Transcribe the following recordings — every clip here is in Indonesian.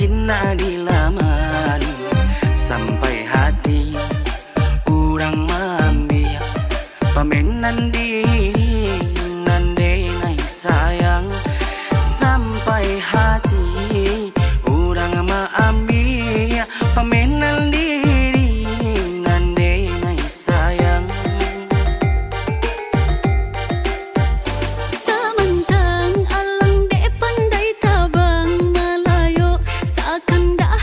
janjina dilamani sampai hati urang mambiak pamenan diri nande nai sayang sampai hati urang maambiak pamenan diri nande nai sayang. Samantang alang de pandai tabang malayo seakan dah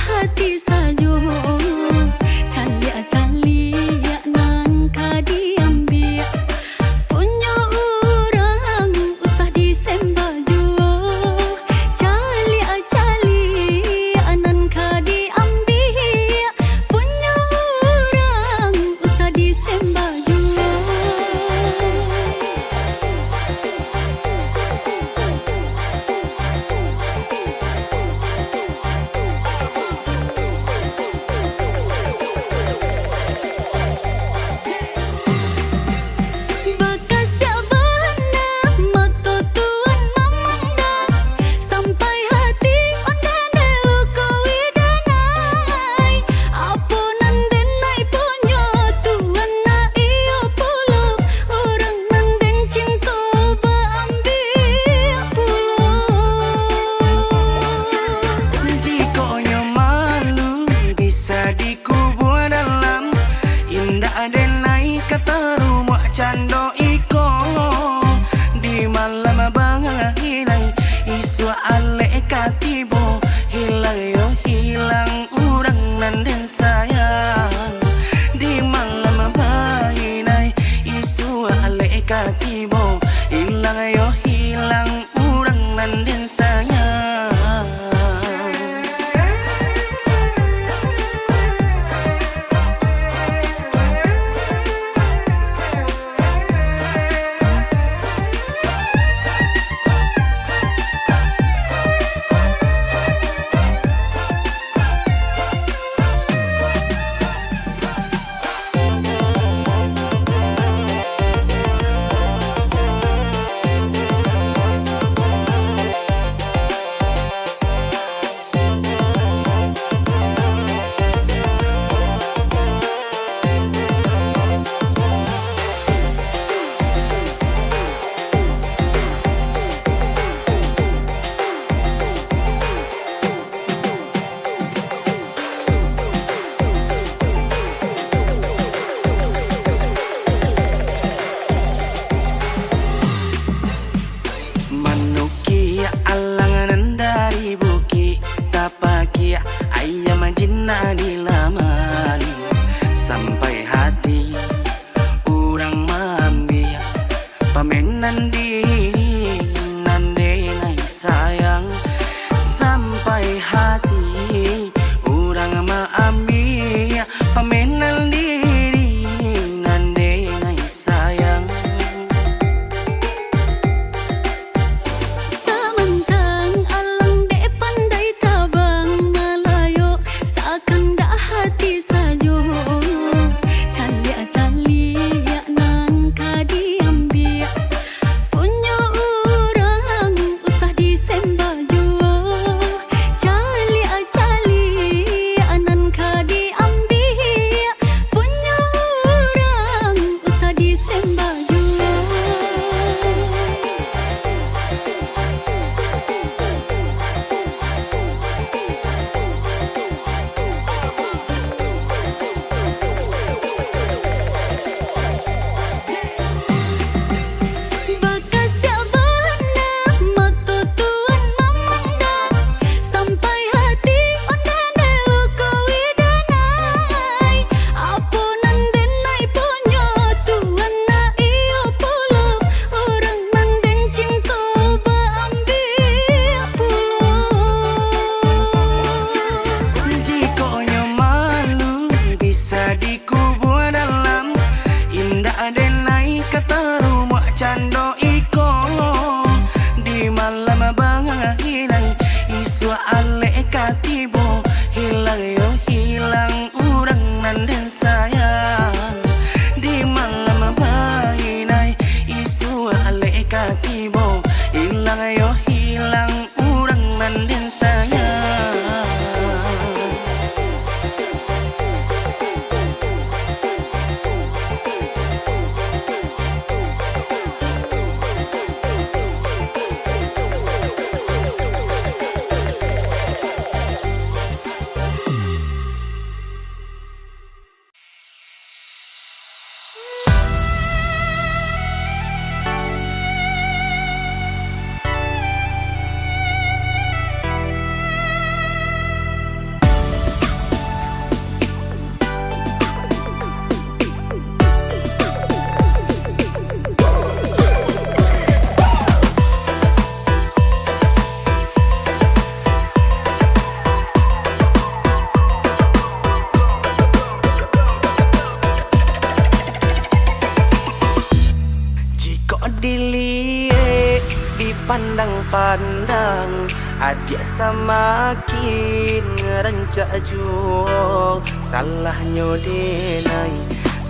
pandang adik semakin rancak jual. Salahnya denai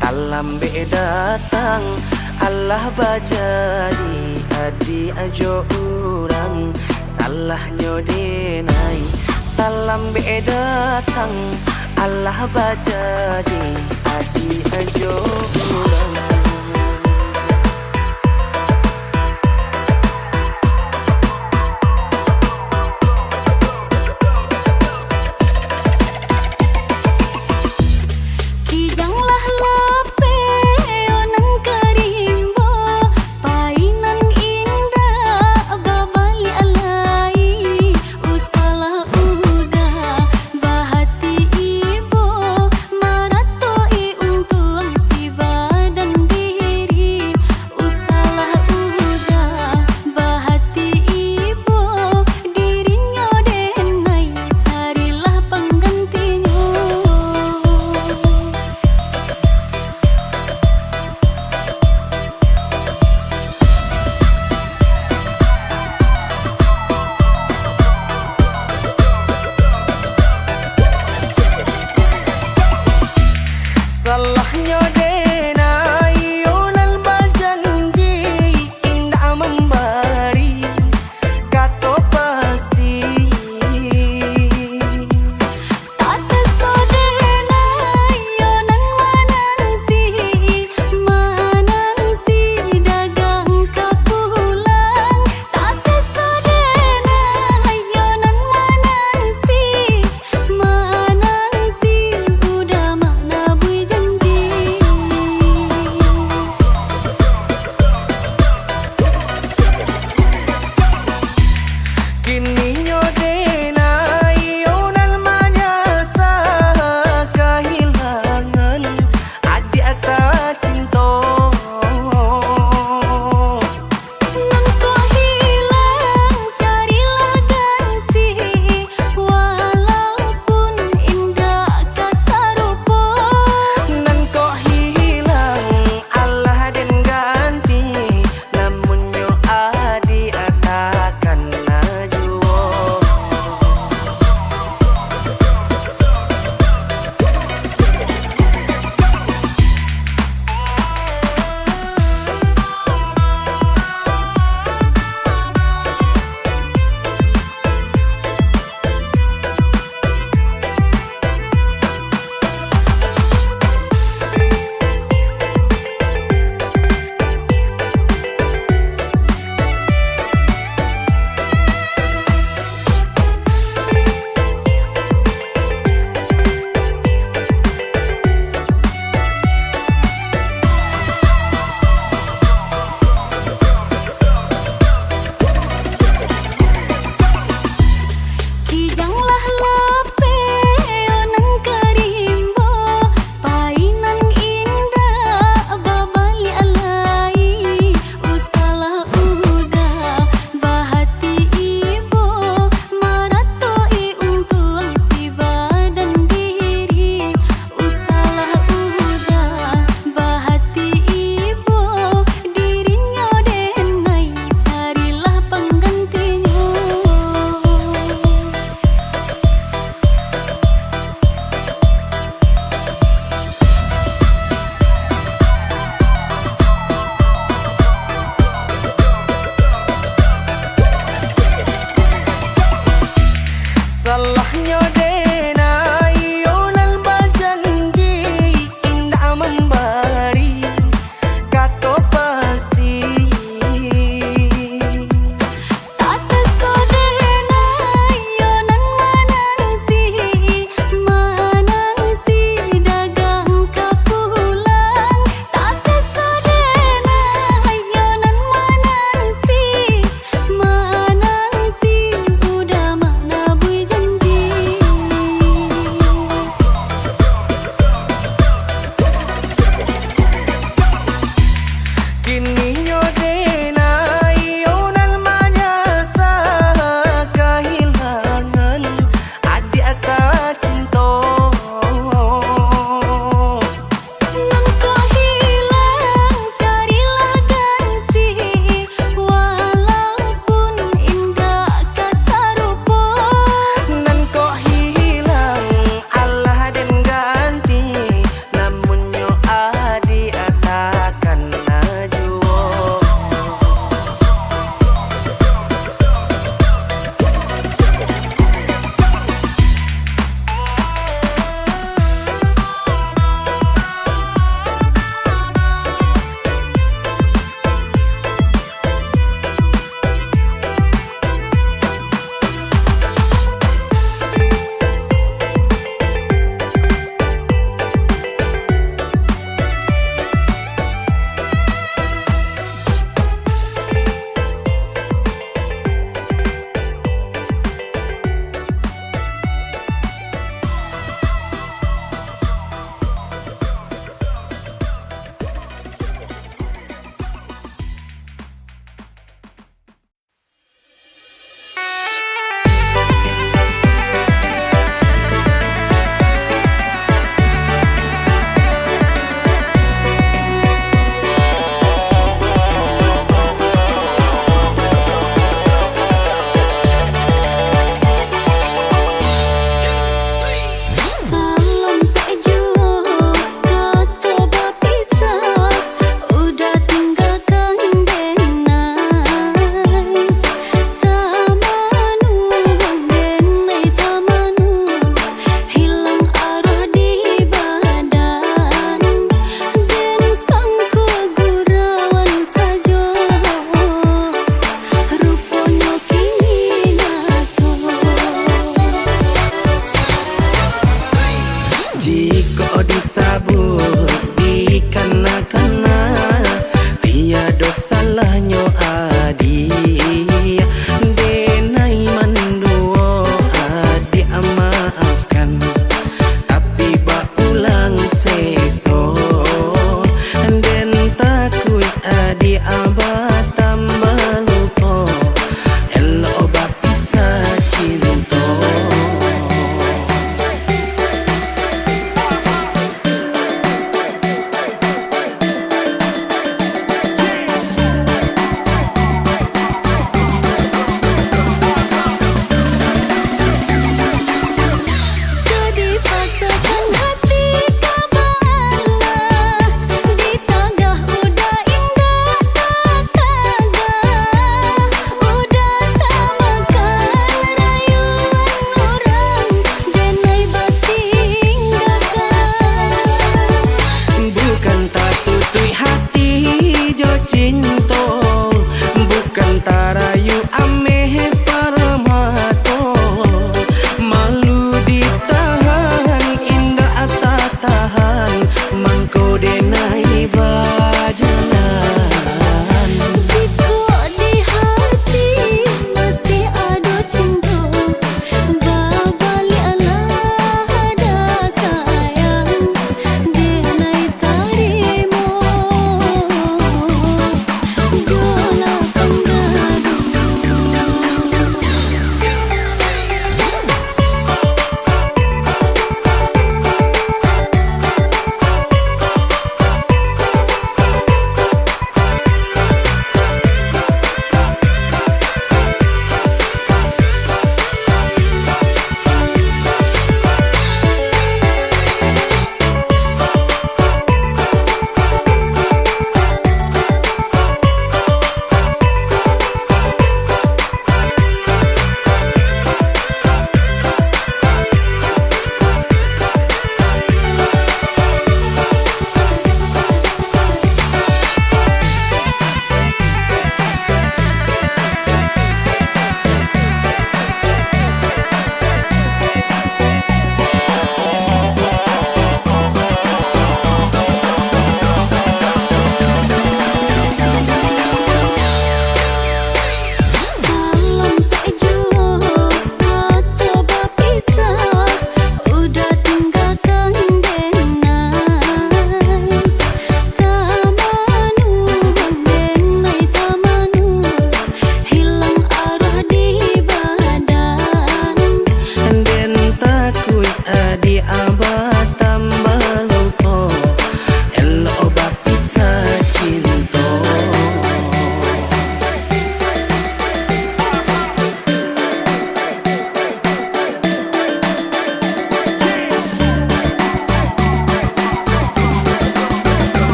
talam be datang Allah bajadi adik ajo urang. Salahnya denai talam be datang Allah bajadi adik ajo urang. Dan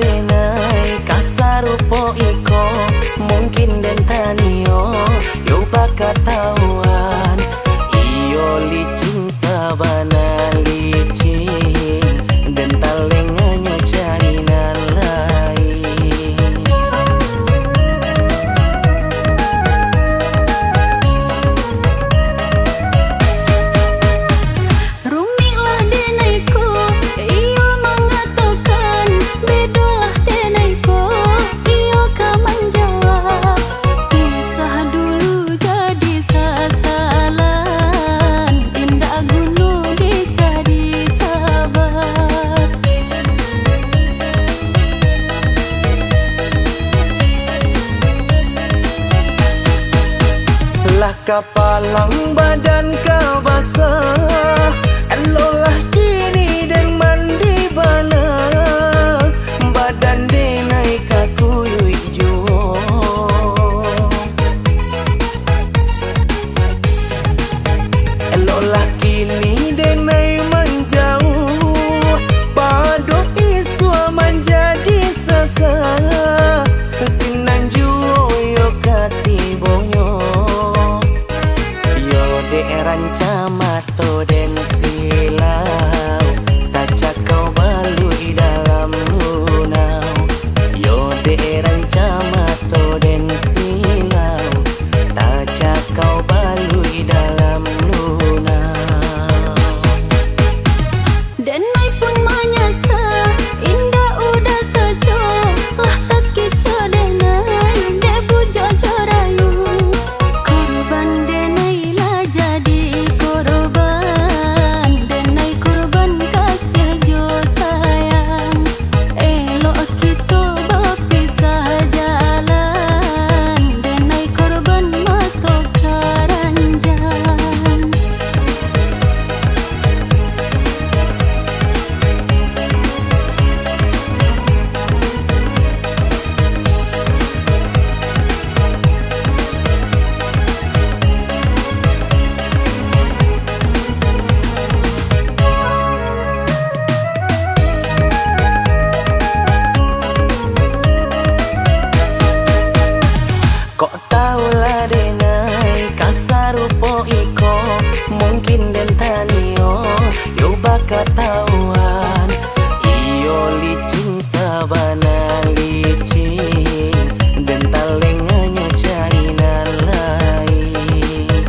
denai kasarupo iko mungkin den tanio yo bakatawan iyo licin sabana licin den talenganyo jalinan lain. Rumilah denaiku, iyo mengatakan bedolah denaiku, iyo kan menjawab kisah dulu jadi sasalan, indah gunung dijadi sahabat. Lah kapalang badan kau basah, elolah kini den mandi bala, badan denai kakuyui juo. Elolah kini denai menjauh, pado iswa menjadi sasa, sinan juo yo katibonyo. Deeran camato den silau taca kau balui dalam lunau. Yo deeran camato den silau taca kau balui dalam lunau. Denai pun menyasa, indah udah saja, lah tak kico denai, debu jojo rayu. Korban denai lah jadi korban, denai korban kasih jo sayang. Elok kita berpisah jalan, denai korban mato karanjang. Kok tahulah denai kasarupo iko mungkin den tanio yo bakatawan iyo licin sabana licin den talenganyo jalinan lain.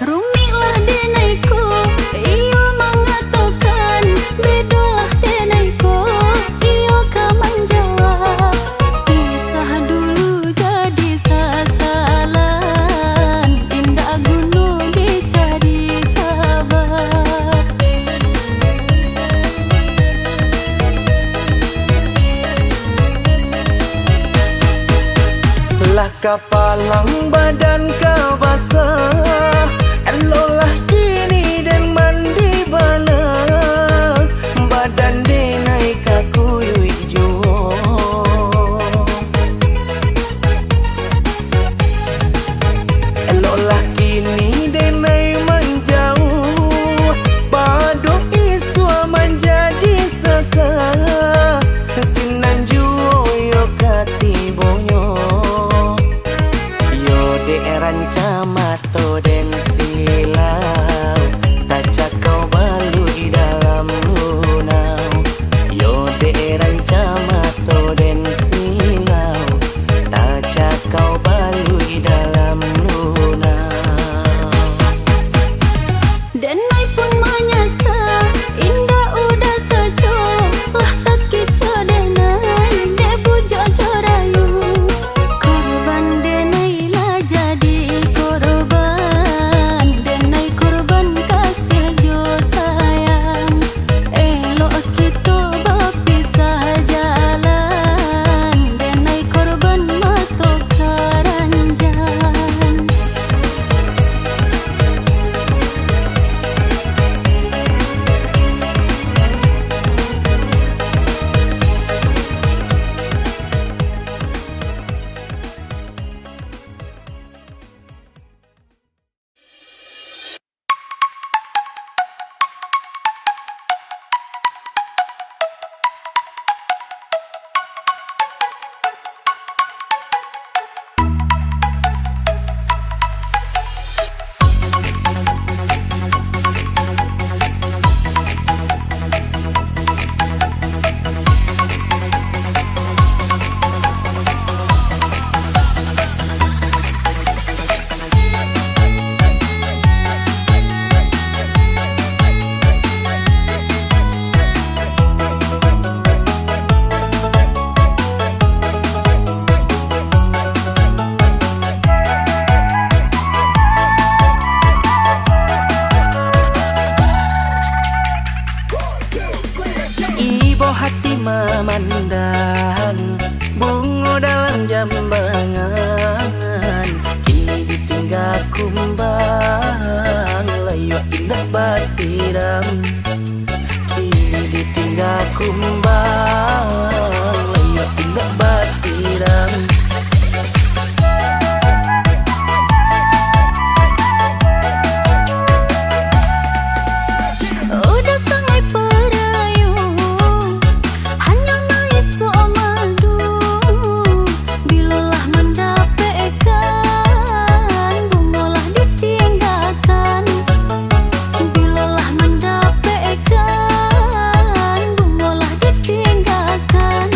Rumilah denaiku, iyo mengatakan bedolah denaiku, iyo kan menjawab kisah dulu jadi sasalan, indah gunung dijadi sahabat. Lah kapalang badan kau basah, elolah kini den mandi bala, badan denai kakuyui juo. Elolah kini denai menjauh, pado iswa menjadi sasa, sinan juo yo katibonyo. Yo de kumbang layak tindak basirang. Udah sangai perayu hanya maiso madu bilalah mendapatkan bungolah ditinggalkan bilalah mendapatkan bungolah ditinggalkan.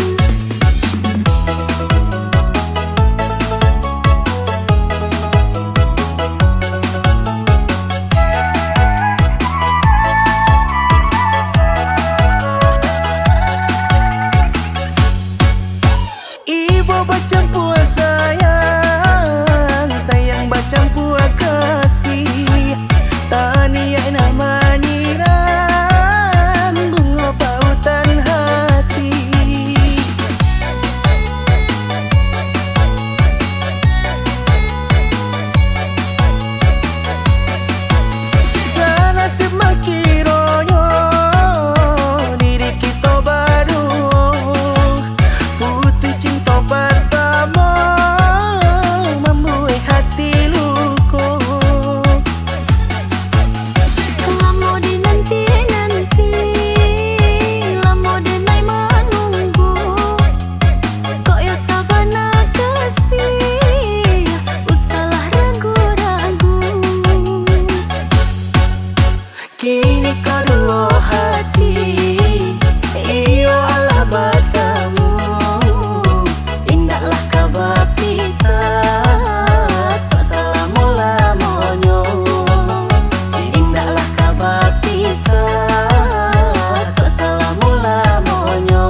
Ibu bacang puas sayang, sayang bacang puas kasih. Tania nama nyiram, bunga pautan hati. Sana semakin ronyo, diri kita baru. Putih cinta pertama membuat hati luka. Lamo dinanti-nanti, lamo denai menunggu. Kok ya sabana kasih, usahlah ragu-ragu. Kini kedua hati, iyo Allah bertemu. Indahlah kabar pisah, tak salah mula monyo. Indahlah kabar pisah, tak salah mula monyo.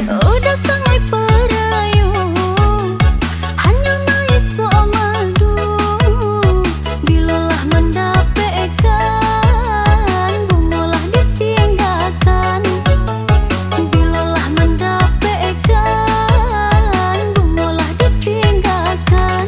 Udah sangai perayu hanya maiso madu bilalah mendapatkan bungolah ditinggalkan bilalah mendapatkan bungolah ditinggalkan.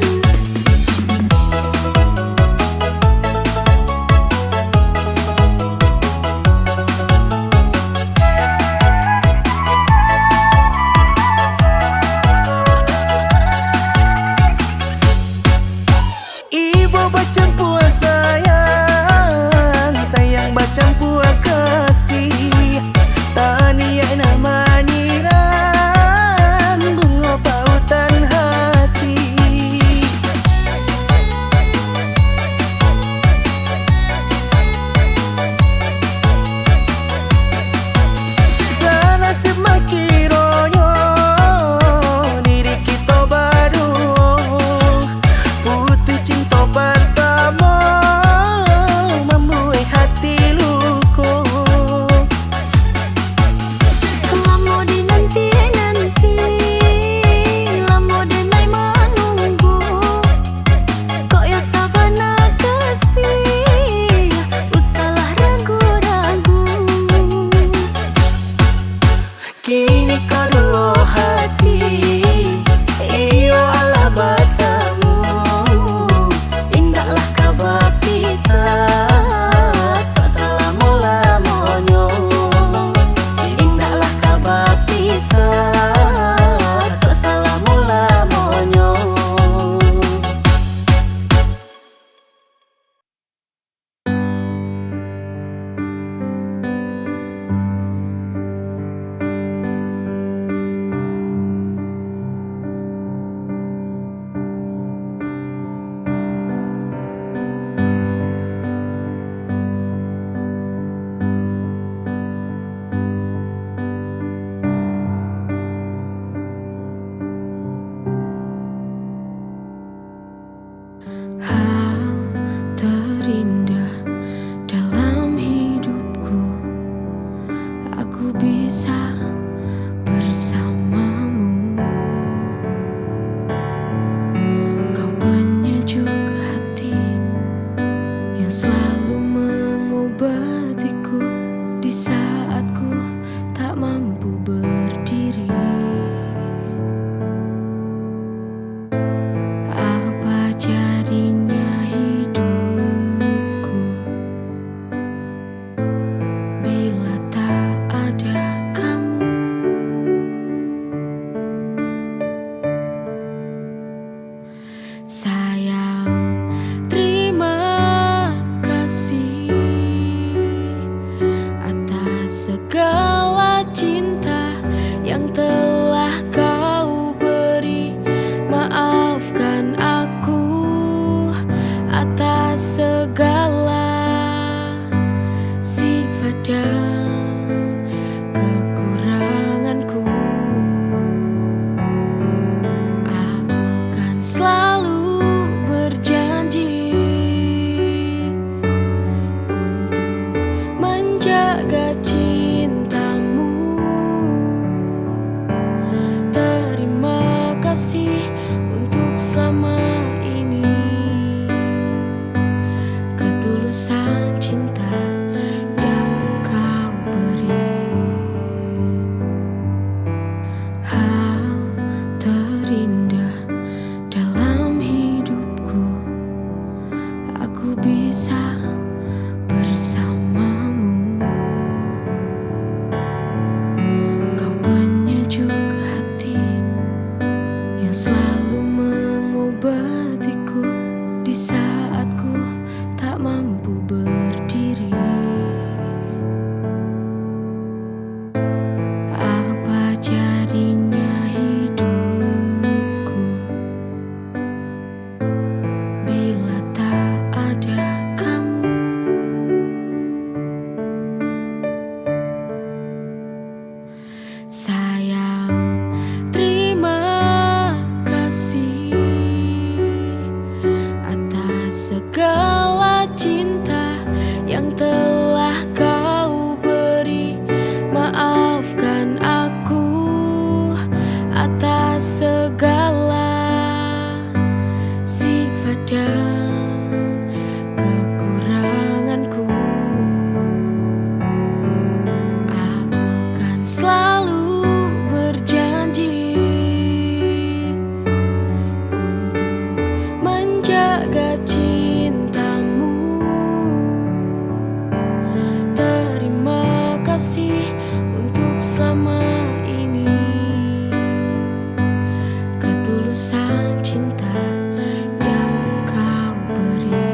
Ibu bacang puas sayang, sayang bacang puas kasih. Tania nama nyiram, bunga pautan hati. Sana semakin ronyo, diri kita baru. Putih cinta pertama membuat hati luka. Lamo dinanti-nanti, lamo denai menunggu. Kok ya sabana kasih, usahlah ragu-ragu. Kini kedua hati, iyo Allah bertemu. Indahlah kabar pisah, tak salah mula monyo. Indahlah kabar pisah, tak salah mula monyo. atas segala sifat dan kekuranganku. Aku kan selalu berjanji untuk menjaga cintamu. Terima kasih untuk selama ini, ketulusan cinta yang engkau beri.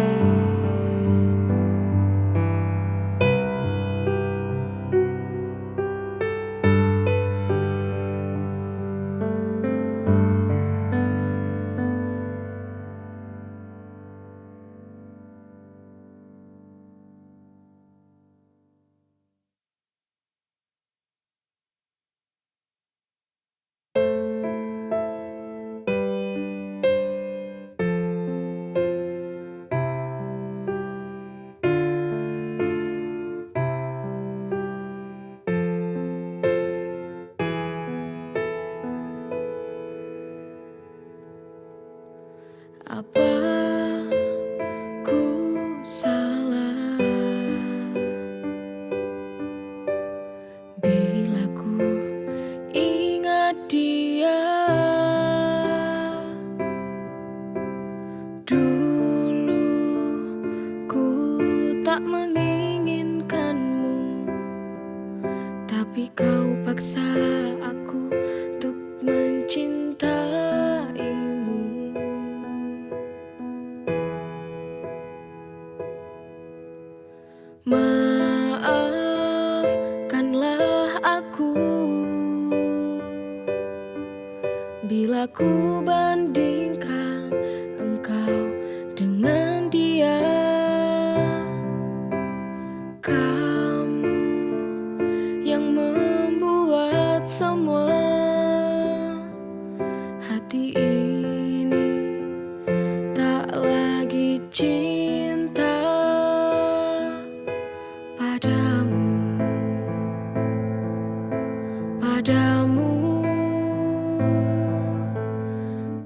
Apa ku salah bila ku ingat dia? Dulu ku tak menginginkanmu, tapi kau paksa aku untuk mencintaimu. Maafkanlah aku bila ku bandingkan engkau dengan dia. Kamu yang membuat semua hati ini tak lagi cinta padamu.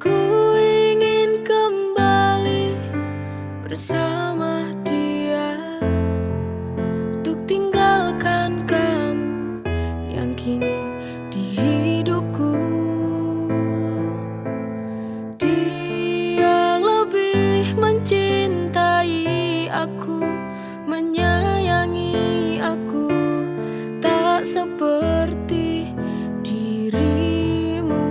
Ku ingin kembali bersama dia, untuk tinggalkan kamu yang kini di hidupku. Dia lebih mencintai aku, menyayangi aku, tak seperti dirimu.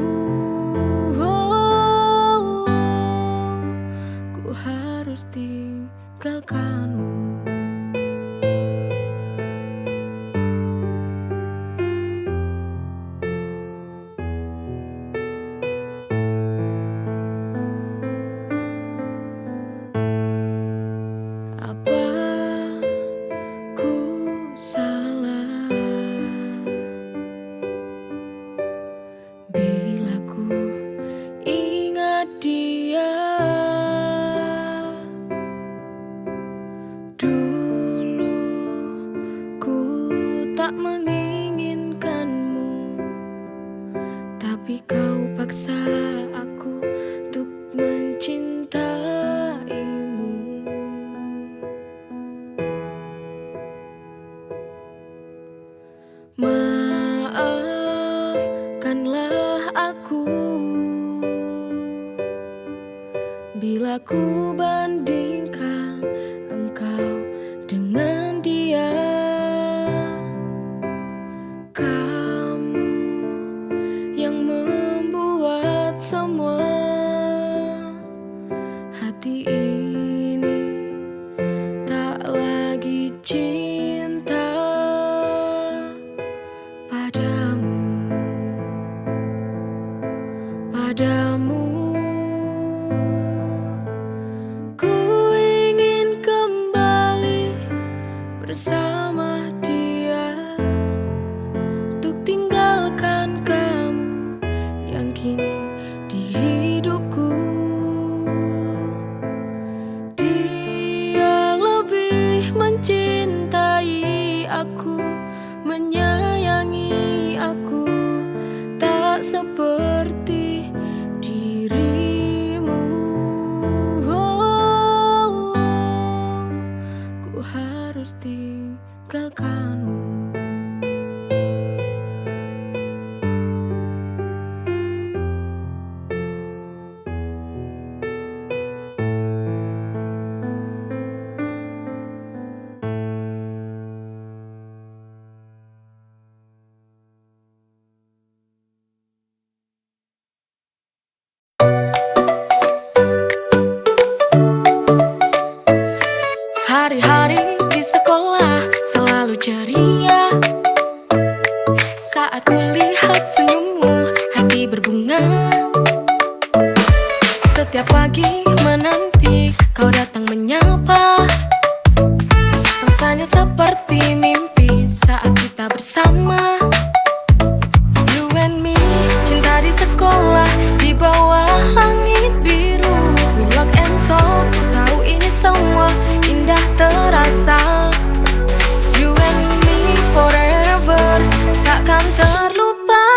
Ku harus tinggalkanmu. Apa ku salah bila ku ingat dia? Dulu ku tak menginginkanmu, tapi kau paksa aku untuk mencintaimu. Maafkanlah aku bila ku bandingkan engkau dengan dia. Kamu yang membuat semua hati ini tak lagi cinta padamu. Ku ingin kembali bersama dia, untuk tinggalkan kamu yang kini di hidupku. Dia lebih mencintai aku, menyayangi aku, tak tak seperti dirimu. Ku harus tinggalkanmu. Hari-hari di sekolah selalu ceria. Saat kulihat senyummu, hati berbunga. Setiap pagi menanti kau datang menyapa. Rasanya seperti mimpi saat kita bersama. You and me, cinta di sekolah, di bawah langit biru. We lock and talk, tahu ini semua indah terasa. You and me forever, takkan terlupa.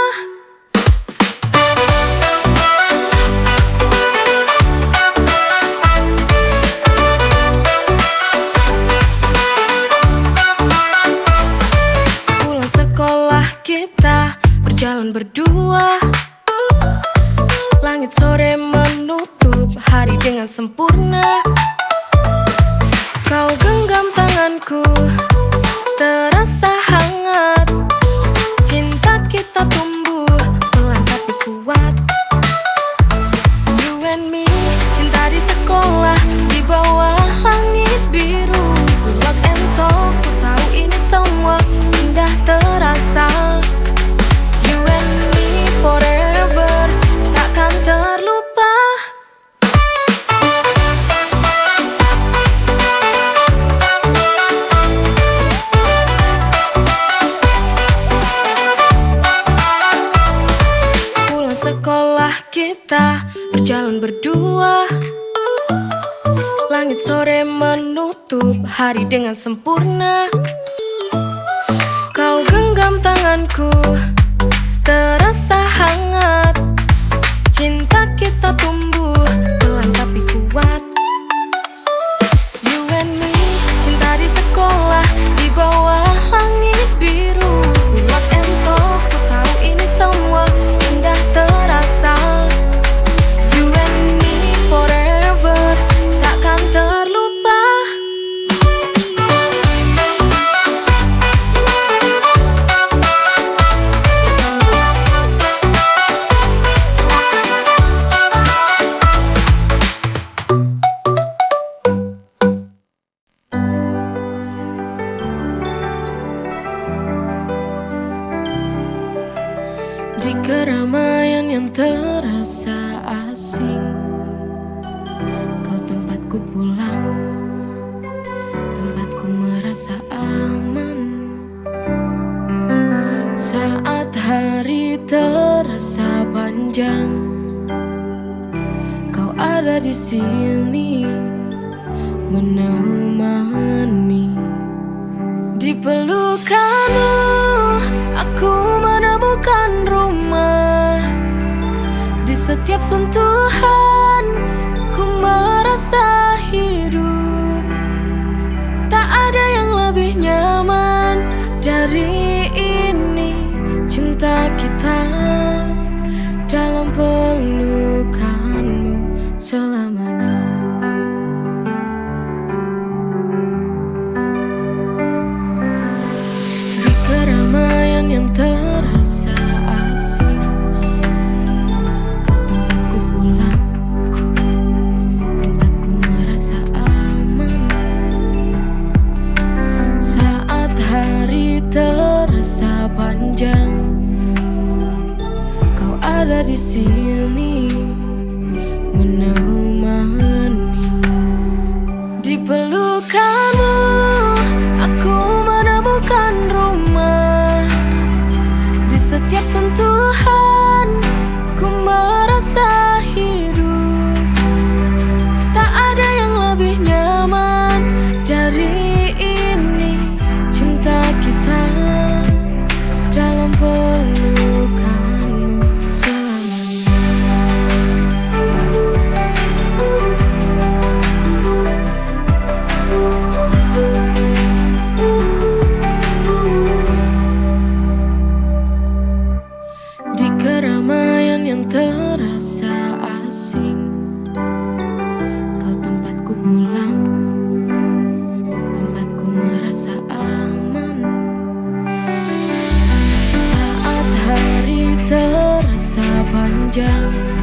Pulang sekolah kita berjalan berdua. Langit sore menutup hari dengan sempurna. Kau genggam tanganku, terasa hangat. Cinta kita tumbuh pelan tapi kuat. You and me, cinta di sekolah, di bawah langit biru. We lock and talk, ku tahu ini semua indah terasa. You and me forever, takkan terlupa. Pulang sekolah kita berjalan berdua. Langit sore menutup hari dengan sempurna. Kau genggam tanganku, terasa hangat. Cinta kita tumbuh pelan tapi kuat. You and me, cinta di sekolah, di bawah langit biru. We lock and talk, ku tahu ini semua indah terasa. You and me forever, takkan terlupa. Di keramaian yang terasa asing, kau tempatku pulang, tempatku merasa aman. Saat hari terasa panjang, kau ada di sini menemani. Di pelukanmu aku menemukan rumah. Di setiap sentuhan ku merasa hidup. Tak ada yang lebih nyaman dari ini. Cinta kita dalam pelukanmu selamanya. Di keramaian yang terasa asing, kau tempatku pulang, tempatku merasa aman. Saat hari terasa panjang, kau ada di sini menemani. Di pelukanmu aku menemukan rumah. Di setiap sentuhan ku merasa hidup. Tak ada yang lebih nyaman dari ini. Cinta kita dalam pelukanmu panjang.